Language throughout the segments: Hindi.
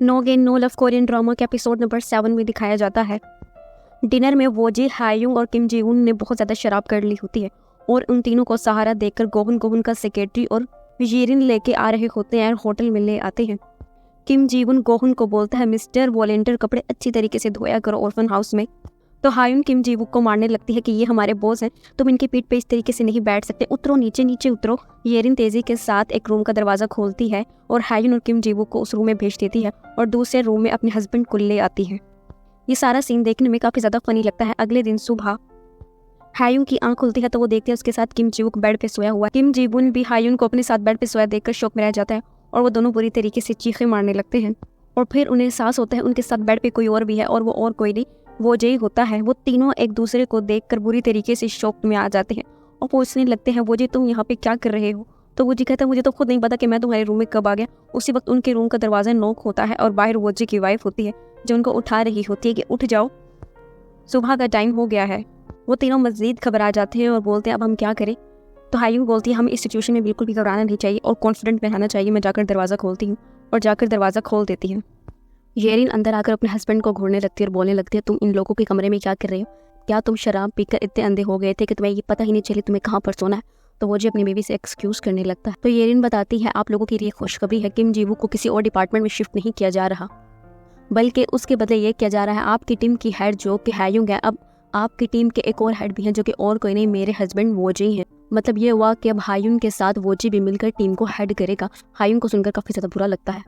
No gain no love Korean drama के एपिसोड नंबर 7 में दिखाया जाता है। डिनर में वोजी, हायुंग और किम जी वुन ने बहुत ज़्यादा शराब कर ली होती है और उन तीनों को सहारा देकर गोहन का सेक्रेटरी और येरिन लेके आ रहे होते हैं और होटल में ले आते हैं। किम जी वुन गोहन को बोलता है, मिस्टर वॉलेंटियर कपड़े अच्छी तरीके से धोया करो ऑर्फन हाउस में। तो हायुन किम जी वुक को मारने लगती है कि ये हमारे बॉस हैं, तुम इनकी पीठ पे इस तरीके से नहीं बैठ सकते, उतरो नीचे नीचे उतरो। येरिन तेजी के साथ एक रूम का दरवाजा खोलती है और हायुन और किम जी वुक को उस रूम में भेज देती है और दूसरे रूम में अपने हस्बैंड को ले आती है। ये सारा सीन देखने में काफ़ी ज़्यादा फनी लगता है। अगले दिन सुबह हायुन की आंख खुलती है तो वो देखती है उसके साथ किम जी वुक बेड पे सोया हुआ है। किम जी वुन भी हायुन को अपने साथ बेड पे सोया देखकर शौक में रह जाता है और वो दोनों बुरी तरीके से चीखें मारने लगते हैं और फिर उन्हें एहसास होता है उनके साथ बेड पे कोई और भी है और वो और कोई नहीं, वो जय होता है। वो तीनों एक दूसरे को देखकर बुरी तरीके से शौक में आ जाते हैं और पूछने लगते हैं, वो जी तुम यहाँ पे क्या कर रहे हो? तो वो जी कहता है, मुझे तो खुद नहीं पता कि मैं तुम्हारे रूम में कब आ गया। उसी वक्त उनके रूम का दरवाज़ा नॉक होता है और बाहर वो जी की वाइफ होती है जो उनको उठा रही होती है कि उठ जाओ, सुबह का टाइम हो गया है। वो तीनों मज़ीद घबरा जाते हैं और बोलते हैं अब हम क्या करें? तो हायुन बोलती है, हमें इस सिचुएशन में बिल्कुल भी घबराना नहीं चाहिए और कॉन्फिडेंट रहना चाहिए। मैं जाकर दरवाज़ा खोलती हूँ और जाकर दरवाज़ा खोल देती हूँ। येरिन अंदर आकर अपने हस्बैंड को घूरने लगती है और बोलने लगती है, तुम इन लोगों के कमरे में क्या कर रहे हो? क्या तुम शराब पीकर इतने अंधे हो गए थे कि तुम्हें ये पता ही नहीं चली तुम्हें कहाँ पर सोना है? तो वो जी अपनी बीवी से एक्सक्यूज़ करने लगता है। तो येरिन बताती है, आप लोगों के लिए खुशखबरी है, किम जी वुक को किसी और डिपार्टमेंट में शिफ्ट नहीं किया जा रहा, बल्कि उसके बदले ये किया जा रहा है आपकी टीम की हेड जो कि हायुंग है, अब आपकी टीम के एक और हेड भी हैं जो कि और कोई नहीं, मेरे हस्बैंड वोजी हैं। मतलब ये हुआ कि अब हायुन के साथ वोजी भी मिलकर टीम को हेड करेगा। हायुन को सुनकर काफ़ी ज़्यादा बुरा लगता है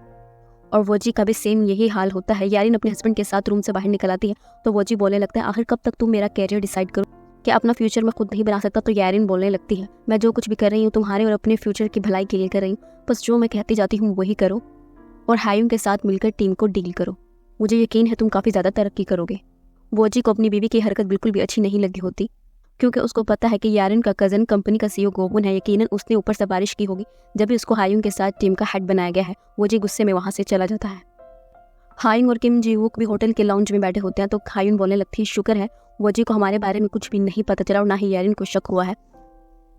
और वोजी का भी सेम यही हाल होता है। यारिन अपने हस्बैंड के साथ रूम से बाहर निकल आती है तो वोजी बोलने लगता है, आखिर कब तक तुम मेरा कैरियर डिसाइड करो कि अपना फ्यूचर मैं खुद नहीं बना सकता? तो यारिन बोलने लगती है, मैं जो कुछ भी कर रही हूँ तुम्हारे और अपने फ्यूचर की भलाई के लिए कर रही हूँ, बस जो मैं कहती जाती हूँ वही करो और हायुन के साथ मिलकर टीम को डील करो। मुझे यकीन है तुम काफ़ी ज़्यादा तरक्की करोगे। वोजी को अपनी बीवी की हरकत बिल्कुल भी अच्छी नहीं लगी होती क्योंकि उसको पता है कि यारिन का कज़न कंपनी का सीईओ गोबुन है, यकीनन उसने ऊपर से बारिश की होगी जब भी उसको हायुन के साथ टीम का हेड बनाया गया है। वोजी गुस्से में वहाँ से चला जाता है। हायुन और किम जी वुक भी होटल के लाउंज में बैठे होते हैं तो हायुन बोलने लगती है, शुक्र है वोजी को हमारे बारे में कुछ भी नहीं पता चला और ना ही यारिन को शक हुआ है।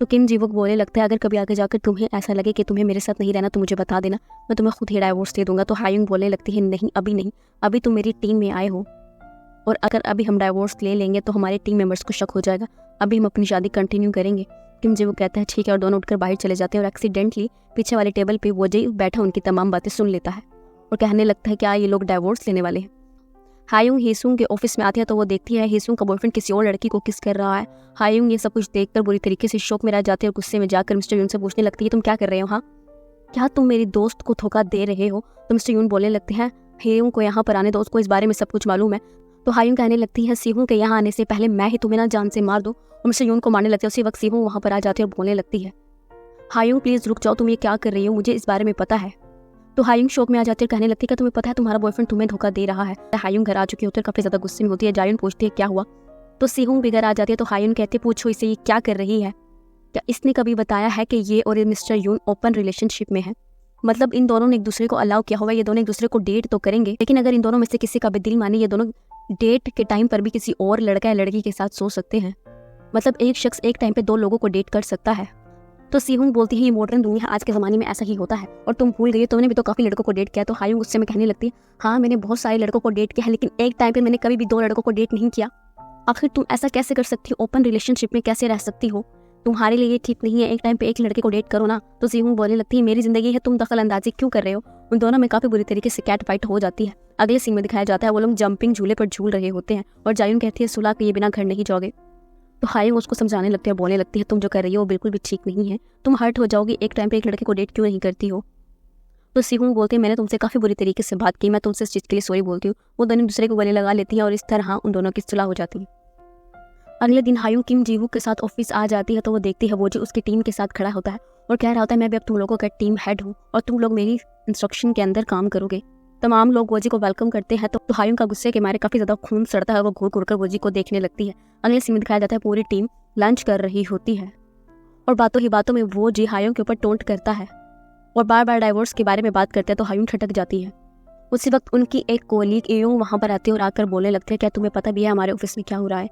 तो किम जी वुक बोलने लगता है, अगर कभी आगे जाकर तुम्हें ऐसा लगे कि तुम्हें मेरे साथ नहीं रहना तो मुझे बता देना, मैं तुम्हें खुद ही डाइवोर्स दे दूंगा। तो हायुन बोलने लगती है, नहीं अभी नहीं, अभी तुम मेरी टीम में आए हो और अगर अभी हम डाइवोर्स ले लेंगे तो हमारे टीम मेंबर्स को शक हो जाएगा, अभी हम अपनी शादी कंटिन्यू करेंगे। किम जी वो कहता है ठीक है और दोनों उठकर बाहर चले जाते हैं और एक्सीडेंटली पीछे वाले टेबल पे वोजी बैठा उनकी तमाम बातें सुन लेता है और कहने लगता है, क्या ये लोग डाइवोर्स लेने वाले हैं? हायुंग हीसुंग के ऑफिस में आती है तो वो देखती है हीसुंग का बॉयफ्रेंड किसी और लड़की को किस कर रहा है। हायुंग ये सब कुछ देखकर बुरी तरीके से शौक में रह जाती है और गुस्से में जाकर मिस्टर यून से पूछने लगती है, तुम क्या कर रहे हो? हाँ, क्या तुम मेरी दोस्त को धोखा दे रहे हो? तो मिस्टर यून बोलने लगते हैं, हायुंग को यहाँ पर आने दो, उसको इस बारे में सब कुछ मालूम है। तो हायुंग कहने लगती है, सीहू के यहाँ आने से पहले मैं ही तुम्हें ना जान से मार दूं। और मिस्टर यून को मारने लगती है। उसी वक्त सीहू वहाँ पर आ जाती है और बोलने लगती है, हायुंग प्लीज रुक जाओ, तुम ये क्या कर रही हो? मुझे इस बारे में पता है। तो हायुंग शौक में आ जाती है, कहने लगती है कि तुम्हें पता है तुम्हारा बॉयफ्रेंड तुम्हें धोखा दे रहा है। हायुंग घर आ चुकी होती है, काफी ज्यादा गुस्से में होती है। जायुन पूछती है क्या हुआ? तो सीहू भी घर आ जाती है तो हायुन कहती है, पूछो इसे ये क्या कर रही है? क्या इसने कभी बताया है कि ये और मिस्टर यून ओपन रिलेशनशिप में है? मतलब इन दोनों ने एक दूसरे को अलाउ किया होगा, ये दोनों एक दूसरे को डेट तो करेंगे, लेकिन अगर इन दोनों में से किसी का भी दिल माने ये दोनों डेट के टाइम पर भी किसी और लड़का या लड़की के साथ सो सकते हैं। मतलब एक शख्स एक टाइम पे दो लोगों को डेट कर सकता है। तो सीहुंग बोलती है, ये मॉडर्न दुनिया आज के ज़माने में ऐसा ही होता है और तुम भूल गई, तुमने भी तो काफ़ी लड़कों को डेट किया। तो हायुंग गुस्से में कहने लगती है, हाँ मैंने बहुत सारे लड़कों को डेट किया है लेकिन एक टाइम पे मैंने कभी भी दो लड़कों को डेट नहीं किया। आखिर तुम ऐसा कैसे कर सकती हो? ओपन रिलेशनशिप में कैसे रह सकती हो? तुम्हारे लिए ये ठीक नहीं है, एक टाइम पे एक लड़के को डेट करो ना। तो सीहुंग बोलने लगती है, मेरी जिंदगी है, तुम दखल अंदाजी क्यों कर रहे हो? उन दोनों में काफ़ी बुरी तरीके से कैट फाइट हो जाती है। अगले सीन में दिखाया जाता है वो लोग जंपिंग झूले पर झूल रहे होते हैं और जायुन कहती है, सुलह के ये बिना घर नहीं जाओगे। तो हायुंग उसको समझाने लगती है, बोलने लगती है, तुम जो कर रही हो वो बिल्कुल भी ठीक नहीं है, तुम हर्ट हो जाओगी, एक टाइम पे एक लड़के को डेट क्यों नहीं करती हो? तो सीहुंग बोलते हैं, मैंने तुमसे काफ़ी बुरी तरीके से बात की, मैं तुमसे इस चीज़ के लिए सॉरी बोलती हूँ। वो दोनों दूसरे को गले लगा लेती है और इस तरह उन दोनों की सुलह हो जाती है। अगले दिन हायुंग किम जी वुक के साथ ऑफिस आ जाती है तो वो देखती है वो जो उसकी टीम के साथ खड़ा होता है और कह रहा होता है, मैं भी अब तुम लोगों का टीम हेड हूँ और तुम लोग मेरी इंस्ट्रक्शन के अंदर काम करोगे। तमाम लोग वोजी को वेलकम करते हैं तो हायुंग का गुस्से के मारे काफ़ी ज़्यादा खून सड़ता है और वो घूर घूर कर वोजी को देखने लगती है। अगले सीन में दिखाया जाता है पूरी टीम लंच कर रही होती है और बातों ही बातों में वो जी हायुंग के ऊपर टोंट करता है और बार बार डाइवोर्स के बारे में बात करते हैं तो हायुंग खटक जाती है। उसी वक्त उनकी एक कोलीग एयोंग वहाँ पर आती है और आकर बोलने लगते हैं, क्या तुम्हें पता भी है हमारे ऑफिस में क्या हो रहा है?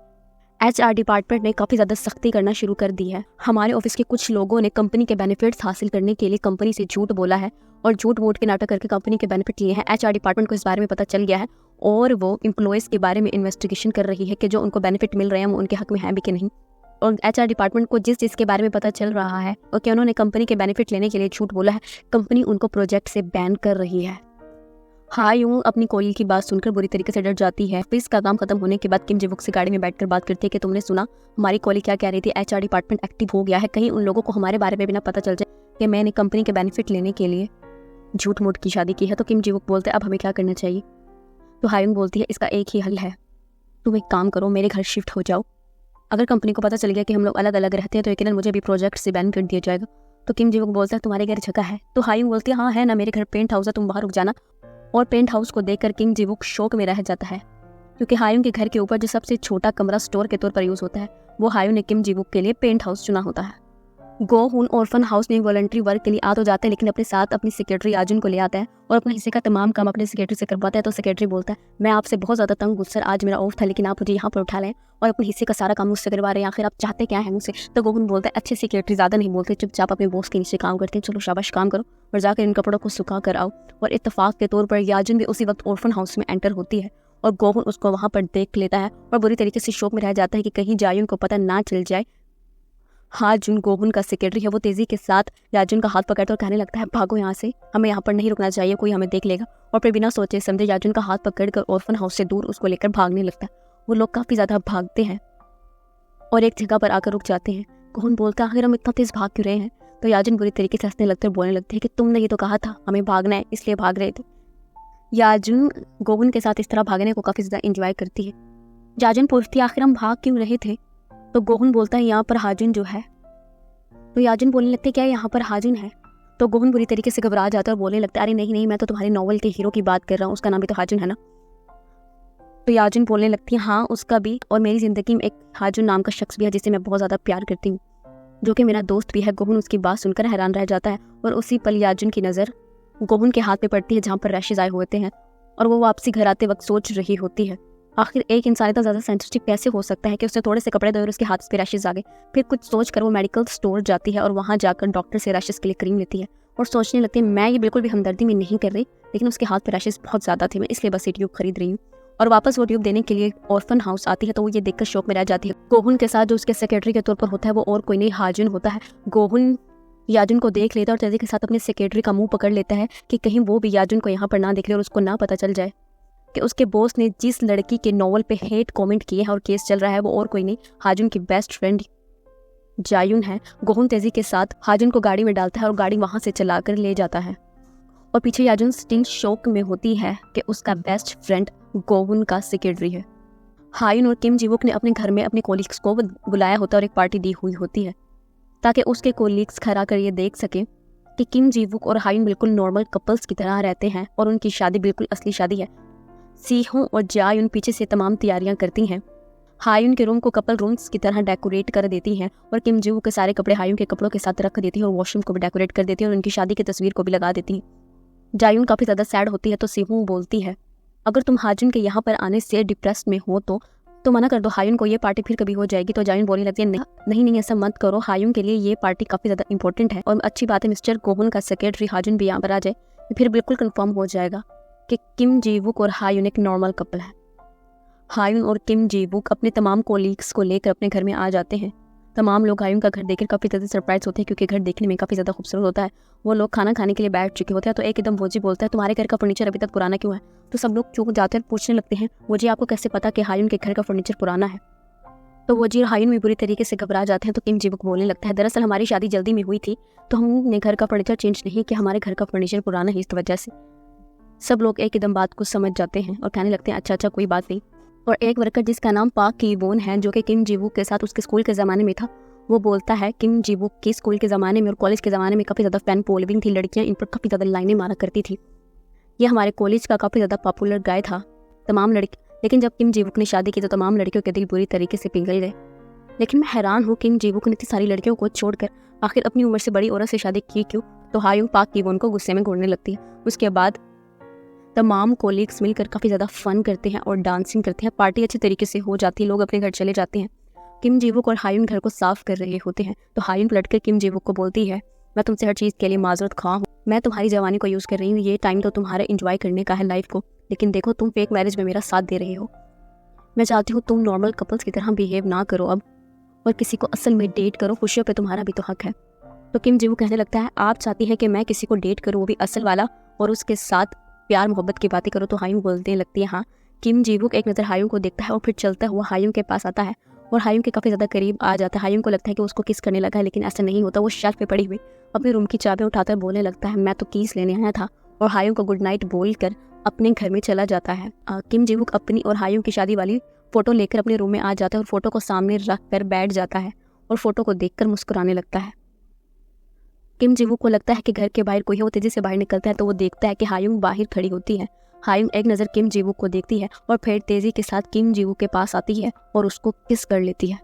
HR डिपार्टमेंट ने काफ़ी ज़्यादा सख्ती करना शुरू कर दी है। हमारे ऑफिस के कुछ लोगों ने कंपनी के बेनिफिट्स हासिल करने के लिए कंपनी से झूठ बोला है और झूठ मूठ के नाटक करके कंपनी के बेनिफिट लिए हैं। एचआर डिपार्टमेंट को इस बारे में पता चल गया है और वो एम्प्लॉयज़ के बारे में इन्वेस्टिगेशन कर रही है कि जो उनको बेनिफिट मिल रहे हैं वो उनके हक में है भी कि नहीं। और एचआर डिपार्टमेंट को जिस चीज़ के बारे में पता चल रहा है और कि उन्होंने कंपनी के बेनिफिट लेने के लिए झूठ बोला है, कंपनी उनको प्रोजेक्ट से बैन कर रही है। हा यूं अपनी कोलीग की बात सुनकर बुरी तरीके से डर जाती है। ऑफिस का काम खत्म होने के बाद किम जी-वुक से गाड़ी में बैठकर बात करती है कि तुमने सुना हमारी कोलीग क्या कह रही थी, एचआर डिपार्टमेंट एक्टिव हो गया है, कहीं उन लोगों को हमारे बारे में भी ना पता चल जाए कि मैंने कंपनी के बेनिफिट लेने के लिए झूठ मूठ की शादी की है। तो किम जी-वुक बोलते हैं अब हमें क्या करना चाहिए। तो हा यूं बोलती है इसका एक ही हल है, तुम एक काम करो, मेरे घर शिफ्ट हो जाओ। अगर कंपनी को पता चल गया कि हम लोग अलग अलग रहते हैं तो यकीनन मुझे भी प्रोजेक्ट से बैन कर दिया जाएगा। तो किम जी-वुक बोलता है तुम्हारे घर जगह है। तो हा यूं बोलती है हाँ है ना, मेरे घर पेंट हाउस है, तुम बाहर रुक जाना। और पेंट हाउस को देखकर किम जी-वुक शौक में रह जाता है क्योंकि हा यूं के घर के ऊपर जो सबसे छोटा कमरा स्टोर के तौर पर यूज़ होता है वो हा यूं ने किम जी-वुक के लिए पेंट हाउस चुना होता है। गो-हुन ऑर्फन हाउस में वॉलंटरी वर्क के लिए आ तो जाते हैं लेकिन अपने साथ अपनी सेक्रेटरी आजुन को ले आता है और अपने हिस्से का तमाम काम अपने सेक्रेटरी से करवाता है। तो सेक्रेटरी बोलता है मैं आपसे बहुत ज़्यादा तंग हूँ सर, आज मेरा ऑफ था लेकिन आप मुझे यहाँ पर उठा लें और अपने हिस्से का सारा काम मुझसे करवा रहे हैं, आखिर आप चाहते क्या है मुझसे। तो गो-हुन बोलता है अच्छे सेक्रेटरी ज़्यादा नहीं बोलते, चुपचाप अपने बॉस के नीचे काम करते हैं, चलो शाबाश काम करो और जाकर इन कपड़ों को सुखा कर आओ। और इत्तेफाक के तौर पर याजुन भी उसी वक्त ऑर्फन हाउस में एंटर होती है और गो-हुन उसको वहाँ पर देख लेता है और बुरी तरीके से शौक में रह जाता है कि कहीं जायुन को पता ना चल जाए। हाँ जुन गो-हुन का सेक्रेटरी है, वो तेजी के साथ याजुन का हाथ पकड़ता और कहने लगता है भागो यहाँ से, हमें यहाँ पर नहीं रुकना चाहिए, कोई हमें देख लेगा। और फिर बिना सोचे समझे याजुन का हाथ पकड़कर ऑर्फन हाउस से दूर उसको लेकर भागने लगता है। वो लोग काफ़ी ज़्यादा भागते हैं और एक जगह पर आकर रुक जाते हैं। गो-हुन बोलता है आखिर हम इतना तेज़ भाग क्यों रहे हैं। तो याजुन बुरी तरीके से हंसने लगते और बोलने लगते हैं कि तुमने ये तो कहा था हमें भागना है इसलिए भाग रहे थे। याजुन गो-हुन के साथ इस तरह भागने को काफ़ी ज़्यादा इंजॉय करती है। याजुन पूछती है आखिर हम भाग क्यों रहे थे। तो गो-हुन बोलता है यहाँ पर हाजुन जो है। तो याजुन बोलने लगते हैं क्या यहाँ पर हाजुन है। तो गो-हुन बुरी तरीके से घबरा जाता है और बोलने लगता है अरे नहीं नहीं, मैं तो तुम्हारे नॉवल के हीरो की बात कर रहा हूँ, उसका नाम भी तो हाजुन है ना। तो याजुन बोलने लगती है हाँ उसका भी, और मेरी ज़िंदगी में एक हाजुन नाम का शख्स भी है जिसे मैं बहुत ज़्यादा प्यार करती हूँ, जो कि मेरा दोस्त भी है। गो-हुन उसकी बात सुनकर हैरान रह जाता है और उसी पल याजुन की नज़र गो-हुन के हाथ पे पड़ती है जहाँ पर रैशेज आए होते हैं और वो वापसी घर आते वक्त सोच रही होती है आखिर एक इंसान इतना ज़्यादा सेंसिटिव कैसे हो सकता है कि उसने थोड़े से कपड़े धोए और उसके हाथ पे रैशेज आ गए। फिर कुछ सोचकर वो मेडिकल स्टोर जाती है और वहाँ जाकर डॉक्टर से रैशेज के लिए क्रीम लेती है और सोचने लगती है मैं ये बिल्कुल भी हमदर्दी में नहीं कर रही, लेकिन उसके हाथ पे रैशेज बहुत ज़्यादा थे, मैं इसलिए बस ये ट्यूब खरीद रही हूँ। और वापस वो ट्यूब देने के लिए ऑर्फन हाउस आती है तो वो ये देखकर शौक में रह जाती है। गो-हुन के साथ जो उसके सेक्रेटरी के तौर पर होता है वो और कोई नहीं हाजुन होता है। गो-हुन याजुन को देख लेता है और तेजी के साथ अपने सेक्रेटरी का मुंह पकड़ लेता है कि कहीं वो भी याजुन को यहाँ पर ना देख ले और उसको ना पता चल जाए कि उसके बॉस ने जिस लड़की के नॉवल पे हेट कमेंट किए हैं और केस चल रहा है वो और कोई नहीं हाजुन की बेस्ट फ्रेंड जायुन है। गो-हुन तेजी के साथ हाजुन को गाड़ी में डालता है और गाड़ी वहां से चलाकर ले जाता है और पीछे याजुन स्टिल शौक में होती है कि उसका बेस्ट फ्रेंड गो-हुन का सेक्रेटरी है। हायुन और किम जी-वुक ने अपने घर में अपने कोलीग्स को बुलाया होता है और एक पार्टी दी हुई होती है ताकि उसके कोलीग्स घर आकर ये देख सके कि किम जी-वुक और हायुन बिल्कुल नॉर्मल कपल्स की तरह रहते हैं और उनकी शादी बिल्कुल असली शादी है। सीहों और जायुन पीछे से तमाम तैयारियां करती हैं। हायुन के रूम को कपल रूम्स की तरह डेकोरेट कर देती हैं और किम जी-वुक के सारे कपड़े हायुन के कपड़ों के साथ रख देती है और वॉशरूम को भी डेकोरेट कर देती है और उनकी शादी की तस्वीर को भी लगा देती है। जायुन काफ़ी ज़्यादा सैड होती है तो सीहों बोलती है अगर तुम हाजुन के यहाँ पर आने से डिप्रेस्ड में हो तो मना कर दो, हायुन को ये पार्टी फिर कभी हो जाएगी। तो जायुन बोलने लगती है नहीं ऐसा मत करो, हायुन के लिए ये पार्टी काफ़ी ज़्यादा इंपॉर्टेंट है और अच्छी बात है मिस्टर गो-हुन का सेक्रेटरी हाजुन भी यहाँ पर आ जाए, फिर बिल्कुल कंफर्म हो जाएगा कि किम जी-वुक और हायुन एक नॉर्मल कपल है। हायुन और किम जी-वुक अपने तमाम कोलीग्स को लेकर अपने घर में आ जाते हैं। तमाम लोग हायुन का घर देखकर काफ़ी ज़्यादा सरप्राइज होते हैं क्योंकि घर देखने में काफ़ी ज़्यादा खूबसूरत होता है। वो लोग खाना खाने के लिए बैठ चुके होते हैं तो एकदम वोजी बोलता है तुम्हारे घर का फर्नीचर अभी तक पुराना क्यों है। तो सब लोग चुप जाते हैं, पूछने लगते हैं वोजी आपको कैसे पता कि हायुन के घर का फर्नीचर पुराना है। तो वोजी और हायुन भी बुरी तरीके से घबरा जाते हैं। तो किम जी-वुक बोलने लगता है दरअसल हमारी शादी जल्दी में हुई थी तो हमने घर का फर्नीचर चेंज नहीं किया, हमारे घर का फर्नीचर पुराना है इस वजह से। सब लोग एकदम बात को समझ जाते हैं और कहने लगते हैं अच्छा कोई बात नहीं। और एक वर्कर जिसका नाम पाक की-वोन है जो कि किम जी-वुक के साथ उसके स्कूल के ज़माने में था, वो बोलता है किम जी-वुक के स्कूल के ज़माने में और कॉलेज के ज़माने में काफ़ी ज़्यादा फैन फॉलोइंग थी, लड़कियां इन पर काफ़ी ज़्यादा लाइनें मारा करती थी। ये हमारे कॉलेज का काफ़ी ज़्यादा पॉपुलर गाय था तमाम लड़की, लेकिन जब किम जी-वुक ने शादी की तो तमाम लड़कियों के दिल बुरी तरीके से पिघल गए। लेकिन मैं हैरान हूँ किम जी-वुक ने इतनी सारी लड़कियों को छोड़कर आखिर अपनी उम्र से बड़ी औरत से शादी की क्यों। तो हायुन पाक की-वोन को गुस्से में घूरने लगती है। उसके बाद तमाम कोलीग्स मिलकर काफ़ी ज़्यादा फन करते हैं और डांसिंग करते हैं। पार्टी अच्छे तरीके से हो जाती है, लोग अपने घर चले जाते हैं। किम जी-वुक और हायुन घर को साफ कर रहे होते हैं तो हायुन पलटकर किम जी-वुक को बोलती है मैं तुमसे हर चीज़ के लिए माजरत खा हूँ। मैं तुम्हारी जवानी को यूज़ कर रही हूँ, ये टाइम तो तुम्हारे इंजॉय करने का है लाइफ को, लेकिन देखो तुम फेक मैरिज में मेरा साथ दे रहे हो। मैं चाहती हूँ तुम नॉर्मल कपल्स की तरह बिहेव ना करो अब, और किसी को असल में डेट करो। खुशियों पे तुम्हारा भी तो हक है। तो किम जी वो कहने लगता है, आप चाहती हैं कि मैं किसी को डेट करूँ, वो भी असल वाला, और उसके साथ प्यार मोहब्बत की बातें करो। तो हायुंग बोलने लगती है हाँ। किम जी एक नज़र हायुंग को देखता है और फिर चलता हुआ हायुंग के पास आता है और हायुंग के काफ़ी ज़्यादा करीब आ जाता है। हायुंग को लगता है कि उसको किस करने लगा है, लेकिन ऐसा नहीं होता। वो शेल्फ पे पड़ी हुई अपने रूम की चाबी उठाकर बोलने लगता है, मैं तो कीस लेने आया था, और हायुंग को गुड नाइट बोलकर अपने घर में चला जाता है। किम जी अपनी और हायुंग की शादी वाली फ़ोटो लेकर अपने रूम में आ जाता है और फोटो को सामने रख कर बैठ जाता है और फोटो को देखकर मुस्कुराने लगता है। किम जी को लगता है कि घर के बाहर कोई है। वो तेजी से बाहर निकलता है तो वो देखता है कि हायुंग बाहर खड़ी होती है। हायुंग एक नज़र किम जी को देखती है और फिर तेजी के साथ किम जी के पास आती है और उसको किस कर लेती है।